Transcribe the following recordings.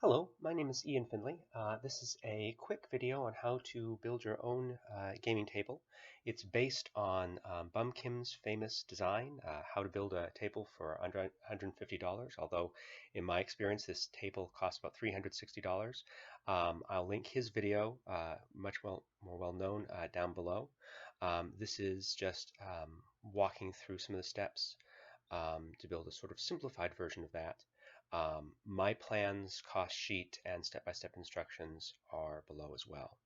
Hello, my name is Ian Finley. This is a quick video on how to build your own gaming table. It's based on Bum Kim's famous design, how to build a table for under $150, although in my experience this table costs about $360. I'll link his video, more well known, down below. This is just walking through some of the steps to build a sort of simplified version of that. My plans, cost sheet, and step-by-step instructions are below as well.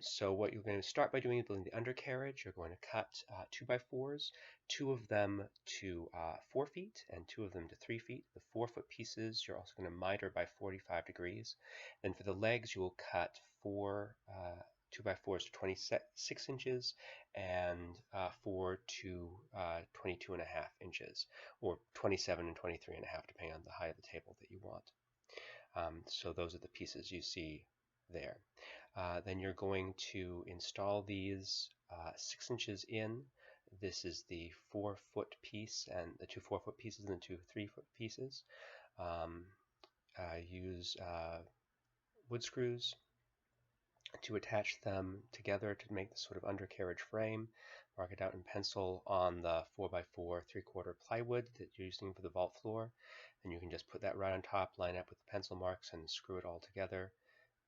So what you're going to start by doing is building the undercarriage. You're going to cut 2x4s, two of them to 4 feet and two of them to 3 feet. The 4-foot pieces you're also going to miter by 45 degrees. Then for the legs, you will cut 2x4s to 26 inches and 4 to 22.5 inches, or 27 and 23.5, depending on the height of the table that you want. So those are the pieces you see there. Then you're going to install these 6 inches in. This is the 4-foot piece, and the two 4-foot pieces and the two 3-foot pieces. Use wood screws to attach them together to make this sort of undercarriage frame. Mark it out in pencil on the 4x4 3/4 plywood that you're using for the vault floor. And you can just put that right on top, line up with the pencil marks, and screw it all together,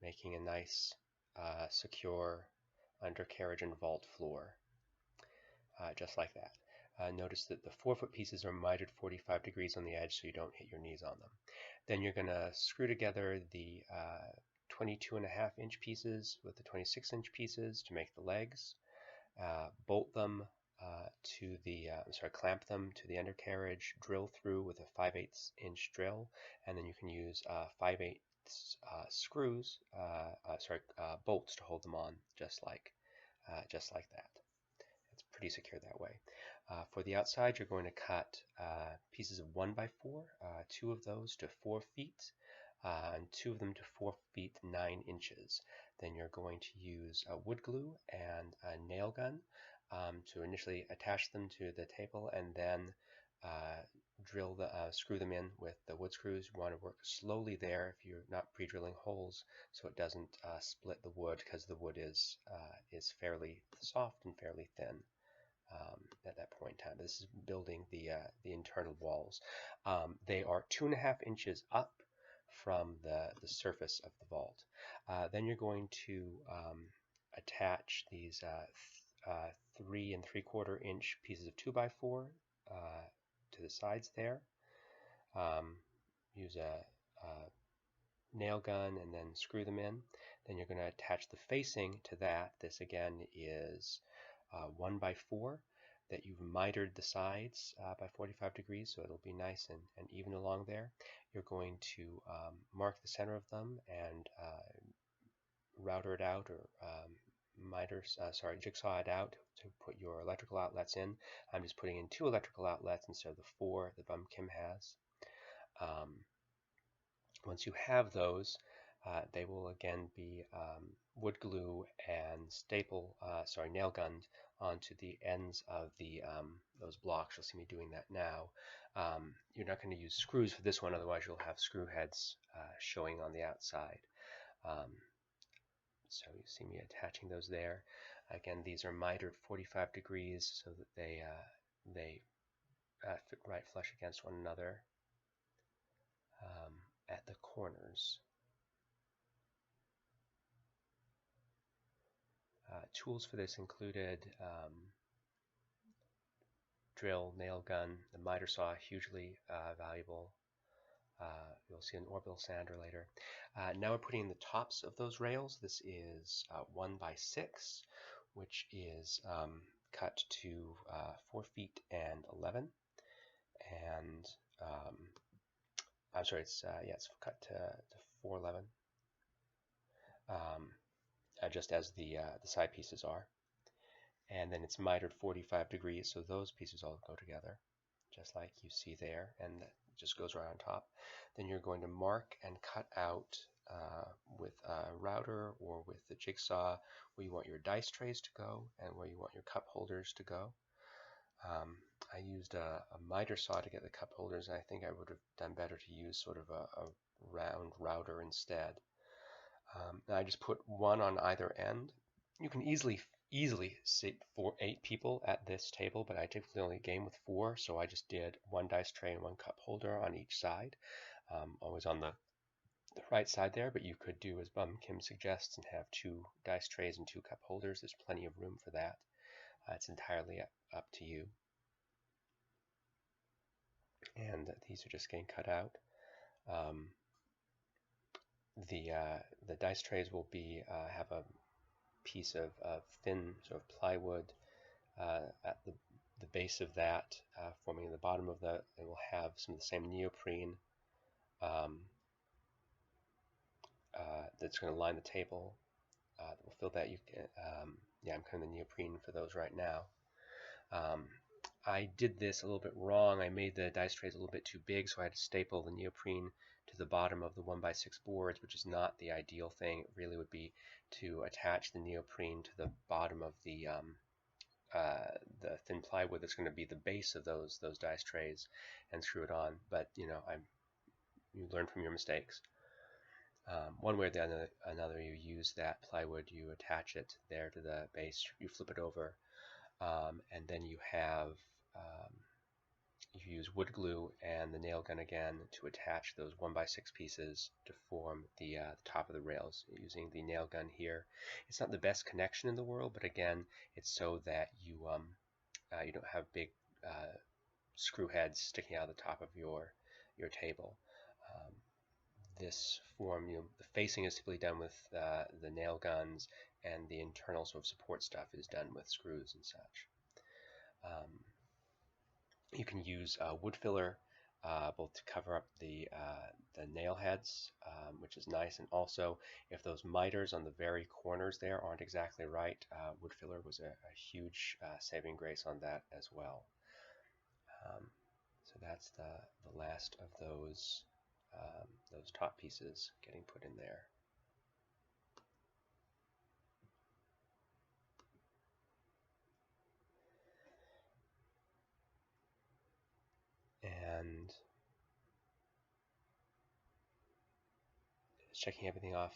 making a nice, secure undercarriage and vault floor, just like that. Notice that the 4-foot pieces are mitered 45 degrees on the edge so you don't hit your knees on them. Then you're going to screw together the 22.5-inch pieces with the 26-inch pieces to make the legs. Bolt them to the, clamp them to the undercarriage, drill through with a 5/8 inch drill, and then you can use 5/8 screws, bolts to hold them on, just like that. It's pretty secure that way. For the outside, you're going to cut pieces of 1x4, 2 of those to 4 feet, and 2 of them to 4 feet 9 inches. Then you're going to use wood glue and a nail gun to initially attach them to the table, and then screw them in with the wood screws. You want to work slowly there if you're not pre-drilling holes, so it doesn't split the wood, because the wood is fairly soft and fairly thin at that point in time. This is building the internal walls. They are 2.5 inches up from the surface of the vault. Then you're going to attach these 3 3/4 inch pieces of 2x4 to the sides there. Use a nail gun and then screw them in. Then you're going to attach the facing to that. This again is 1x4 that you've mitered the sides by 45 degrees, so it'll be nice and even along there. You're going to mark the center of them and router it out, or jigsaw it out to put your electrical outlets in. I'm just putting in 2 electrical outlets instead of the 4 that Bum Kim has. Once you have those, they will again be wood glue and nail gunned onto the ends of the those blocks. You'll see me doing that now. You're not going to use screws for this one, otherwise you'll have screw heads showing on the outside. So you see me attaching those there. Again, these are mitered 45 degrees so that they fit right flush against one another at the corners. Tools for this included drill, nail gun, the miter saw, hugely valuable. You'll see an orbital sander later. Now we're putting in the tops of those rails. This is 1x6, which is cut to 4 feet and 11, and it's cut to 411, just as the side pieces are. And then it's mitered 45 degrees, so those pieces all go together, just like you see there, and it just goes right on top. Then you're going to mark and cut out with a router or with the jigsaw where you want your dice trays to go and where you want your cup holders to go. I used a miter saw to get the cup holders. I think I would have done better to use sort of a round router instead. And I just put one on either end. You can easily sit 8 people at this table, but I typically only game with 4, so I just did one dice tray and one cup holder on each side, always on the right side there, but you could do as Bum Kim suggests and have 2 dice trays and 2 cup holders. There's plenty of room for that. It's entirely up to you. And these are just getting cut out. The dice trays will be have a piece of thin sort of plywood at the base of that, forming the bottom of that. It will have some of the same neoprene um, that's going to line the table. That will fill that. Yeah, I'm cutting the neoprene for those right now. I did this a little bit wrong. I made the dice trays a little bit too big, so I had to staple the neoprene to the bottom of the 1x6 boards, which is not the ideal thing. It really would be to attach the neoprene to the bottom of the thin plywood that's going to be the base of those dice trays and screw it on. But you learn from your mistakes. One way or another, you use that plywood, you attach it there to the base, you flip it over, and then you use wood glue and the nail gun again to attach those 1x6 pieces to form the top of the rails using the nail gun here. It's not the best connection in the world, but again, it's so that you don't have big screw heads sticking out of the top of your table. This form, the facing is typically done with the nail guns, and the internal sort of support stuff is done with screws and such. You can use wood filler both to cover up the nail heads, which is nice, and also if those miters on the very corners there aren't exactly right, wood filler was a huge saving grace on that as well. So that's the last of those top pieces getting put in there. And just checking everything off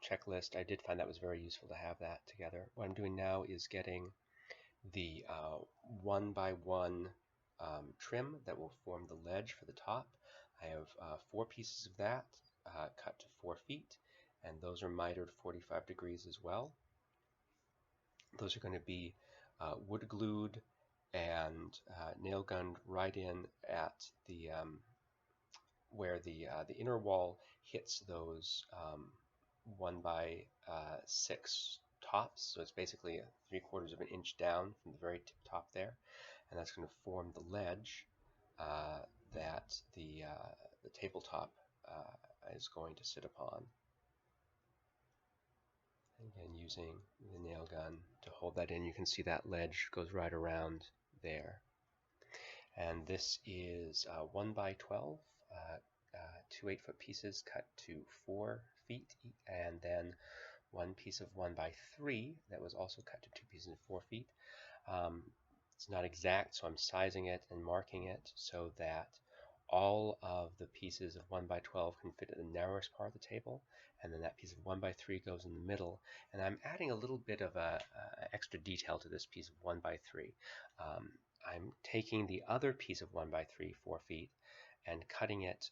checklist. I did find that was very useful to have that together. What I'm doing now is getting the 1x1 trim that will form the ledge for the top. I have 4 pieces of that cut to 4 feet, and those are mitered 45 degrees as well. Those are going to be wood glued and nail gunned right in at the where the inner wall hits those 1x6 tops. So it's basically 3/4 of an inch down from the very tip top there, and that's going to form the ledge that the tabletop is going to sit upon. Again, using the nail gun to hold that in, you can see that ledge goes right around there. And this is 1x12, 2 8-foot pieces cut to 4 feet, and then one piece of 1x3 that was also cut to 2 pieces of 4 feet. It's not exact, so I'm sizing it and marking it so that all of the pieces of 1x12 can fit at the narrowest part of the table, and then that piece of 1x3 goes in the middle. And I'm adding a little bit of a extra detail to this piece of 1x3. I'm taking the other piece of 1x3, 4 feet, and cutting it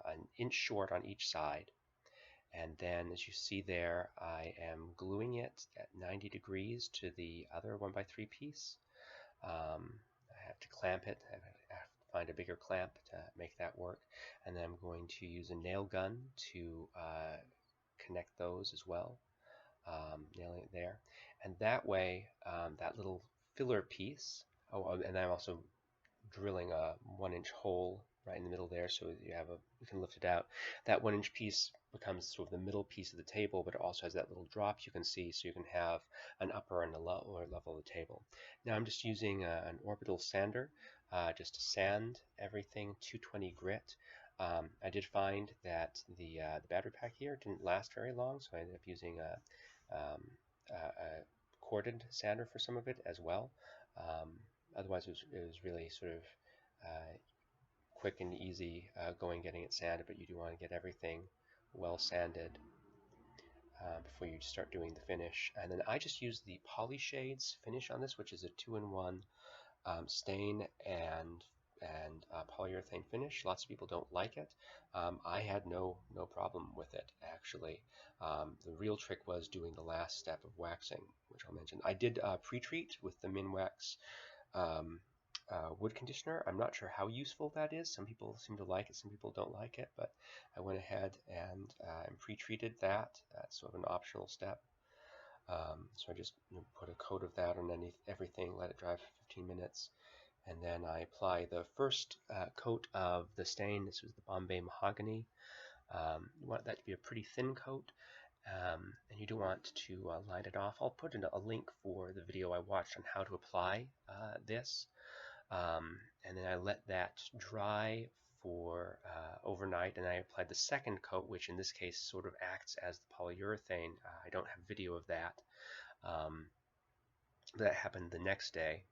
an inch short on each side. And then, as you see there, I am gluing it at 90 degrees to the other 1x3 piece. I have to clamp it. I have to find a bigger clamp to make that work. And then I'm going to use a nail gun to connect those as well, nailing it there. And that way, that little filler piece, and I'm also drilling a 1-inch hole right in the middle there, so you can lift it out. That 1-inch piece becomes sort of the middle piece of the table, but it also has that little drop you can see, so you can have an upper and a lower level of the table. Now I'm just using an orbital sander just to sand everything 220 grit. I did find that the battery pack here didn't last very long, so I ended up using a corded sander for some of it as well. Otherwise, it was really sort of quick and easy going getting it sanded, but you do want to get everything well sanded before you start doing the finish. And then I just use the Polyshades finish on this, which is a 2-in-1 stain and polyurethane finish. Lots of people don't like it. I had no problem with it, actually. The real trick was doing the last step of waxing, which I'll mention. I did pre-treat with the Minwax wood conditioner. I'm not sure how useful that is. Some people seem to like it, some people don't like it, but I went ahead and pre-treated that. That's sort of an optional step. So I just put a coat of that underneath everything, let it dry for 15 minutes, and then I apply the first coat of the stain. This was the Bombay Mahogany. You want that to be a pretty thin coat, and you do want to line it off. I'll put in a link for the video I watched on how to apply this. And then I let that dry for overnight, and I applied the second coat, which in this case sort of acts as the polyurethane. I don't have video of that. That happened the next day.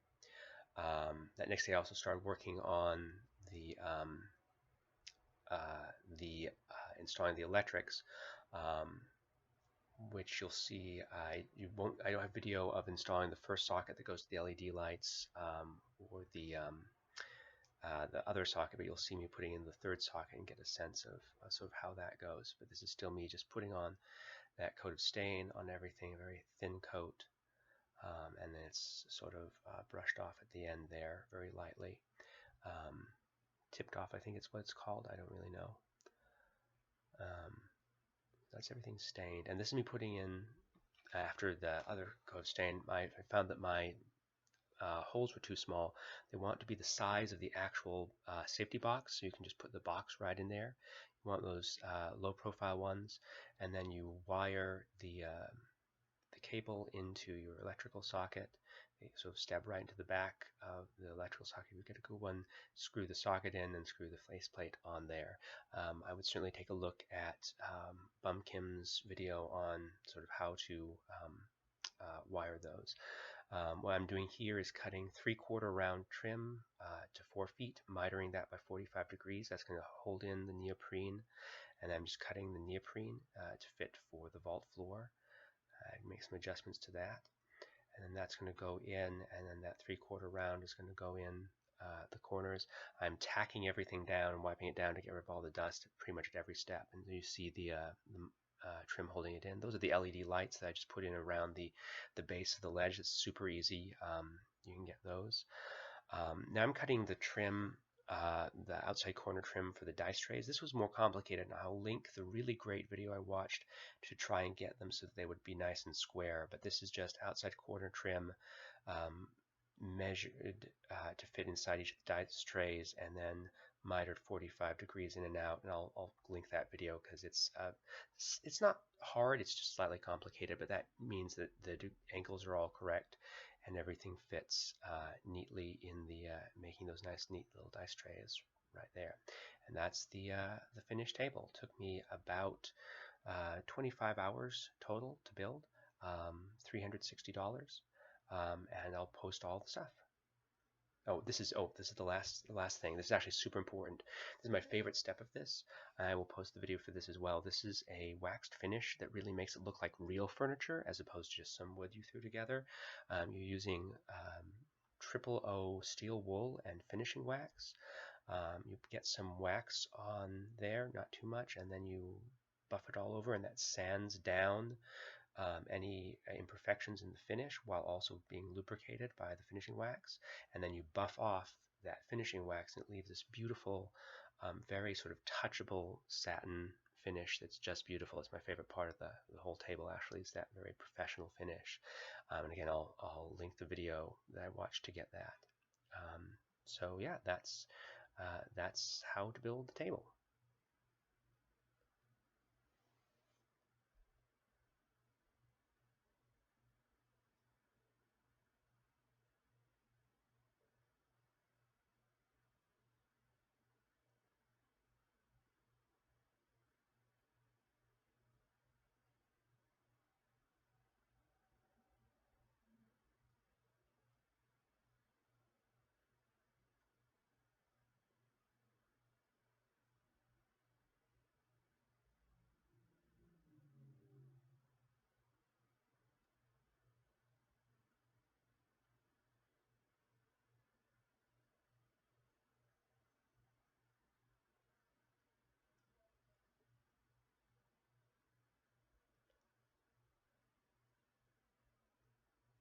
That next day I also started working on the installing the electrics, which you'll see. I don't have video of installing the first socket that goes to the LED lights, or the other socket, but you'll see me putting in the third socket and get a sense of sort of how that goes. But this is still me just putting on that coat of stain on everything, a very thin coat, and then it's sort of brushed off at the end there very lightly. Tipped off, I think it's what it's called. I don't really know. That's everything stained, and this is me putting in, after the other coat of stain, I found that my holes were too small. They want to be the size of the actual safety box, so you can just put the box right in there. You want those low profile ones, and then you wire the cable into your electrical socket. So stab right into the back of the electrical socket. You get a good one, screw the socket in, and screw the faceplate on there. I would certainly take a look at Bum Kim's video on sort of how to wire those. What I'm doing here is cutting 3/4 round trim to 4 feet, mitering that by 45 degrees. That's going to hold in the neoprene, and I'm just cutting the neoprene to fit for the vault floor. Make some adjustments to that, and then that's going to go in, and then that 3/4 round is going to go in the corners. I'm tacking everything down and wiping it down to get rid of all the dust pretty much at every step, and you see the trim holding it in. Those are the LED lights that I just put in around the base of the ledge. It's super easy. You can get those. Now I'm cutting the trim, the outside corner trim for the dice trays. This was more complicated, and I'll link the really great video I watched to try and get them so that they would be nice and square. But this is just outside corner trim measured to fit inside each of the dice trays, and then mitered 45 degrees in and out. And I'll link that video because it's not hard, it's just slightly complicated, but that means that the angles are all correct and everything fits neatly in the making those nice neat little dice trays right there. And that's the finished table. It took me about 25 hours total to build, $360, and I'll post all the stuff. This is the last thing. This is actually super important. This is my favorite step of this. I will post the video for this as well. This is a waxed finish that really makes it look like real furniture as opposed to just some wood you threw together. You're using 000 steel wool and finishing wax. You get some wax on there, not too much, and then you buff it all over, and that sands down any imperfections in the finish while also being lubricated by the finishing wax. And then you buff off that finishing wax, and it leaves this beautiful, very sort of touchable satin finish that's just beautiful. It's my favorite part of the whole table, actually, is that very professional finish. And again, I'll link the video that I watched to get that. So yeah, that's how to build the table.